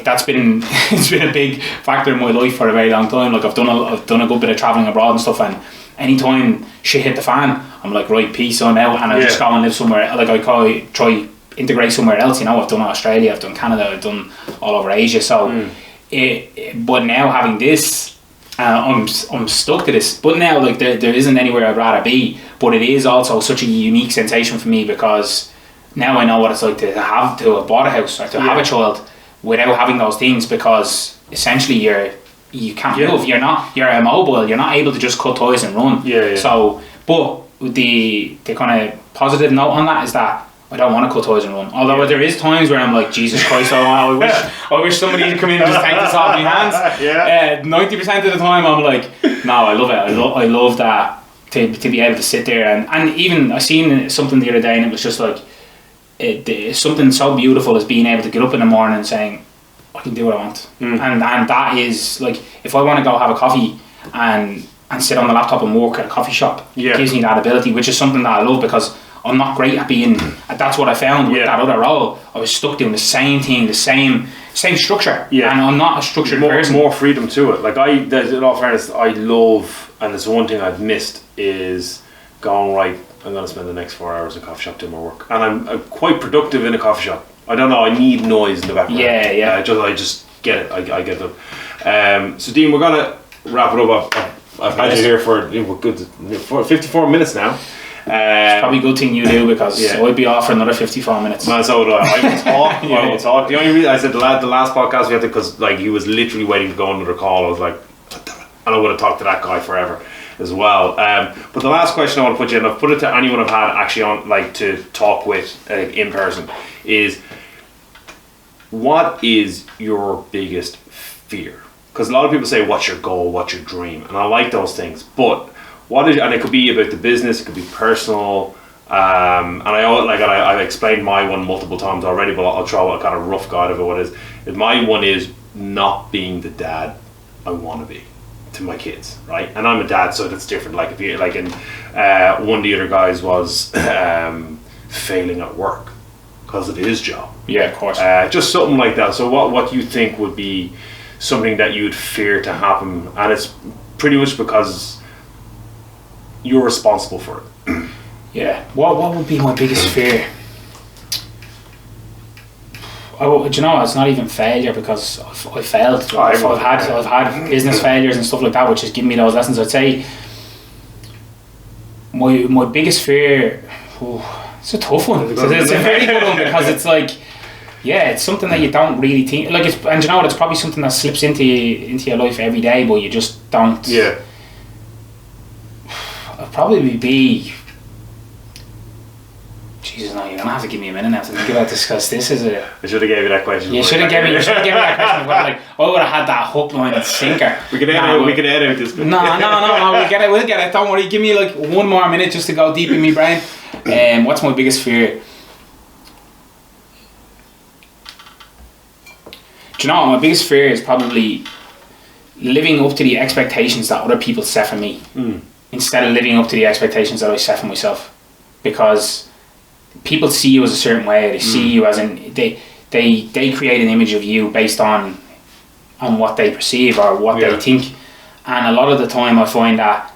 that's been it's been a big factor in my life for a very long time. Like I've done a good bit of travelling abroad and stuff, and anytime shit hit the fan, I'm like, right, peace, I'm out, and I just go and live somewhere. Like I try integrate somewhere else. I've done Australia, I've done Canada, I've done all over Asia. So but now having this, I'm stuck to this. But now, like, there isn't anywhere I'd rather be. But it is also such a unique sensation for me, because now I know what it's like to have bought a house or to have a child without having those things, because essentially you can't move. You're immobile. You're not able to just cut ties and run. So, but the kind of positive note on that is that I don't want to cut ties and run. Although there is times where I'm like, Jesus Christ, I wish somebody would come in and just take this off my hands. 90% of the time I'm like, no, I love it. I love that, to be able to sit there and even I seen something the other day, and it was just like, something so beautiful as being able to get up in the morning and saying, I can do what I want. And that is like, if I want to go have a coffee and sit on the laptop and work at a coffee shop, it gives me that ability, which is something that I love, because I'm not great at being. That's what I found with that other role. I was stuck doing the same thing, the same structure, and I'm not a structured person. More freedom to it. Like in all fairness, I love, and it's one thing I've missed, is going, right, I'm going to spend the next 4 hours in a coffee shop doing my work, and I'm quite productive in a coffee shop. I don't know, I need noise in the background. I just get it. I get it. So Dean, we're gonna wrap it up. I've had you here for 54 minutes now. It's probably a good thing you do, because I'd be off for another 54 minutes. Man, so I will talk. I will talk. The only reason I said the last podcast we had to, because like he was literally waiting to go on another call. I was like, and I would have talked to that guy forever as well. But the last question I want to put you, and I've put it to anyone I've had actually on, like, to talk with in person, is what is your biggest fear? Because a lot of people say, what's your goal, what's your dream, and I like those things, but what is, and it could be about the business, it could be personal, and I've explained my one multiple times already, but I'll throw a kind of rough guide of it. What is my one is not being the dad I want to be to my kids, right? And I'm a dad, so that's different. Like if you like, in one of the other guys was failing at work because of his job. Yeah, of course. Just something like that. So what do you think would be something that you'd fear to happen? And it's pretty much because you're responsible for it. Yeah. What would be my biggest fear? Do you know, it's not even failure, because I failed. I've had business failures and stuff like that, which has given me those lessons. I'd say my biggest fear. It's a tough one. It's a very good one, because it's like, it's something that you don't really think like. And you know what? It's probably something that slips into your life every day, but you just don't. Yeah. I'd probably be. Jesus, no, you're gonna have to give me a minute now to think about this, because this is a. I should have gave you that question. You should have given me that question. Like, I would have had that hook, line, and sinker. We can edit this. No, we'll get it. Don't worry. Give me like 1 more minute just to go deep in my brain. What's my biggest fear? Do you know, my biggest fear is probably living up to the expectations that other people set for me, instead of living up to the expectations that I set for myself. Because people see you as a certain way. They see you as in they create an image of you based on what they perceive or what they think. And a lot of the time, I find that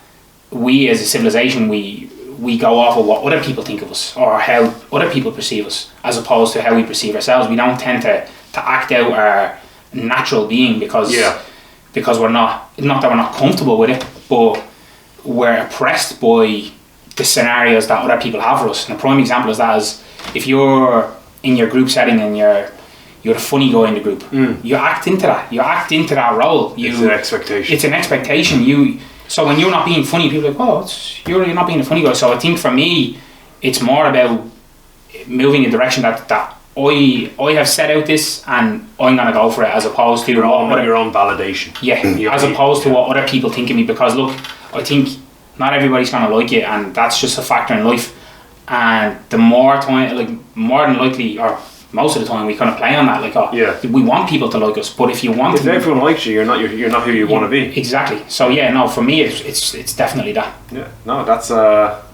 we as a civilization, we go off of what other people think of us or how other people perceive us, as opposed to how we perceive ourselves. We don't tend to act out our natural being because we're not that we're not comfortable with it, but we're oppressed by the scenarios that other people have for us. And a prime example is that is if you're in your group setting and you're the funny guy in the group, you act into that role. It's an expectation. It's an expectation. So when you're not being funny, people are like, oh, you're not being a funny guy. So I think for me, it's more about moving in a direction that I have set out this and I'm gonna go for it, as opposed to your own validation. Yeah, as opposed to what other people think of me. Because look, I think not everybody's gonna like it, and that's just a factor in life. And the more time, like more than likely, or most of the time, we kind of play on that. Like, we want people to like us, but if everyone likes you, you're not who you want to be. Exactly. So for me, it's definitely that. Yeah. No, that's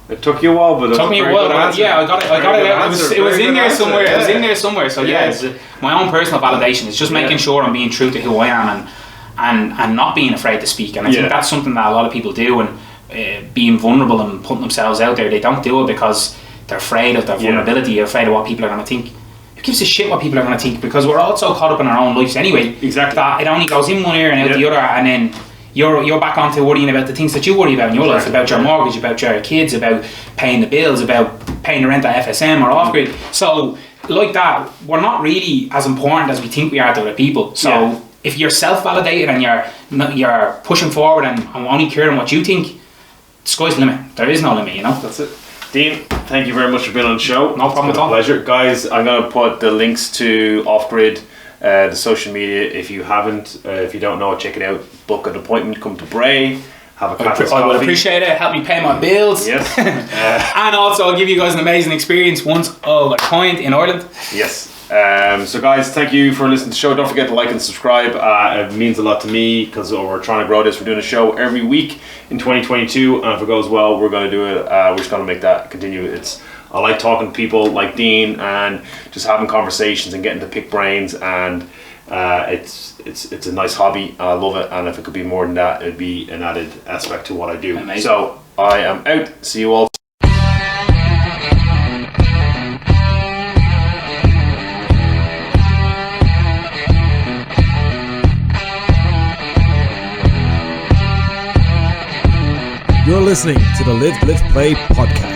it took you a while, but it took me a while. Yeah, I got it out. It was in there somewhere. Yeah. It was in there somewhere. So it's my own personal validation. It's just making sure I'm being true to who I am and not being afraid to speak. And I think that's something that a lot of people do, and being vulnerable and putting themselves out there. They don't do it because they're afraid of their vulnerability, afraid of what people are going to think. Who gives a shit what people are going to think? Because we're all so caught up in our own lives anyway. Exactly. That it only goes in one ear and out the other, and then you're back onto worrying about the things that you worry about in your life, about your mortgage, about your kids, about paying the bills, about paying the rent at FSM or off-grid. So like that, we're not really as important as we think we are to other people. So if you're self-validated and you're pushing forward and only caring what you think, the sky's the limit. There is no limit, That's it. Dean, thank you very much for being on the show. No problem at all. Pleasure. Guys, I'm going to put the links to Off-Grid, the social media. If you haven't, if you don't know it, check it out. Book an appointment, come to Bray, have a coffee. I would appreciate it. Help me pay my bills. Yes. And also I'll give you guys an amazing experience once of a client in Ireland. Yes. So guys, thank you for listening to the show. Don't forget to like and subscribe. It means a lot to me because we're trying to grow this. We're doing a show every week in 2022, and if it goes well, we're going to do it. We're just going to make that continue. I like talking to people like Dean and just having conversations and getting to pick brains, and it's a nice hobby. I love it, and if it could be more than that, it'd be an added aspect to what I do. Amazing. So I am out. See you all. You're listening to the Live, Play podcast.